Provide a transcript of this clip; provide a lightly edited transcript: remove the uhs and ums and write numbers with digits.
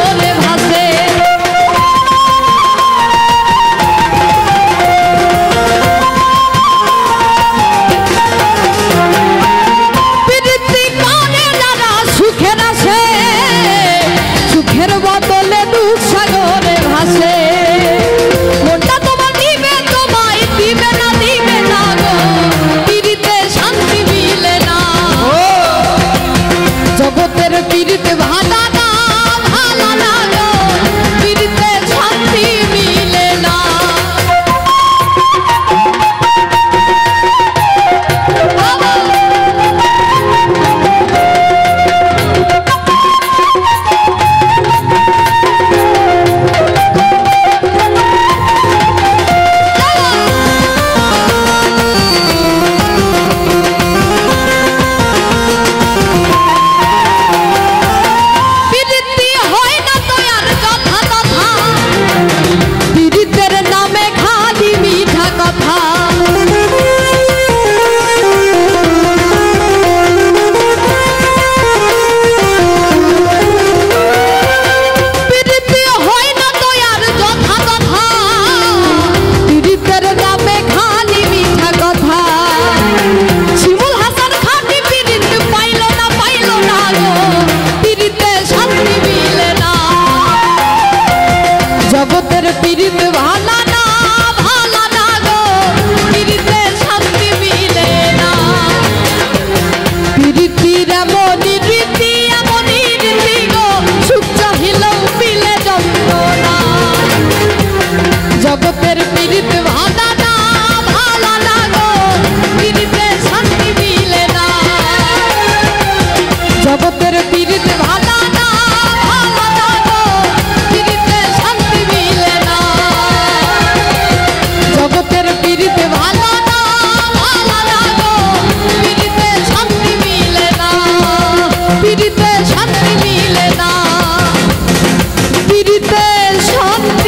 সাগরে ভাসে। প্রীতি করে যারা সুখের আসে, সুখের বদলে দুঃখ সাগরে ভাসে। মনটা তোমার দিবে তোমায় দিবে না গো, পিরিতে শান্তি মিলে না। জগতের পিরিতে ভালো না গো, পিরিতে শান্তি মিলে না। জগতের পিরিত ভালো না গো, পিরিতে শান্তি মিলে না। পিরিতির এমনই রীতি গো, সুখ চাহিলেও মিলে যন্ত্রণা। জগতের পিরিত ভালো না গো, পিরিতে শান্তি মিলে না। জগতের পিরিত ভালো না গো, পিরিতে শান্তি মিলে না। জগতের পিরিতে ভালো না গো, পিরিতে শান্তি মিলে না। পিরিতে শান্তি মিলে না, পিরিতে শান্তি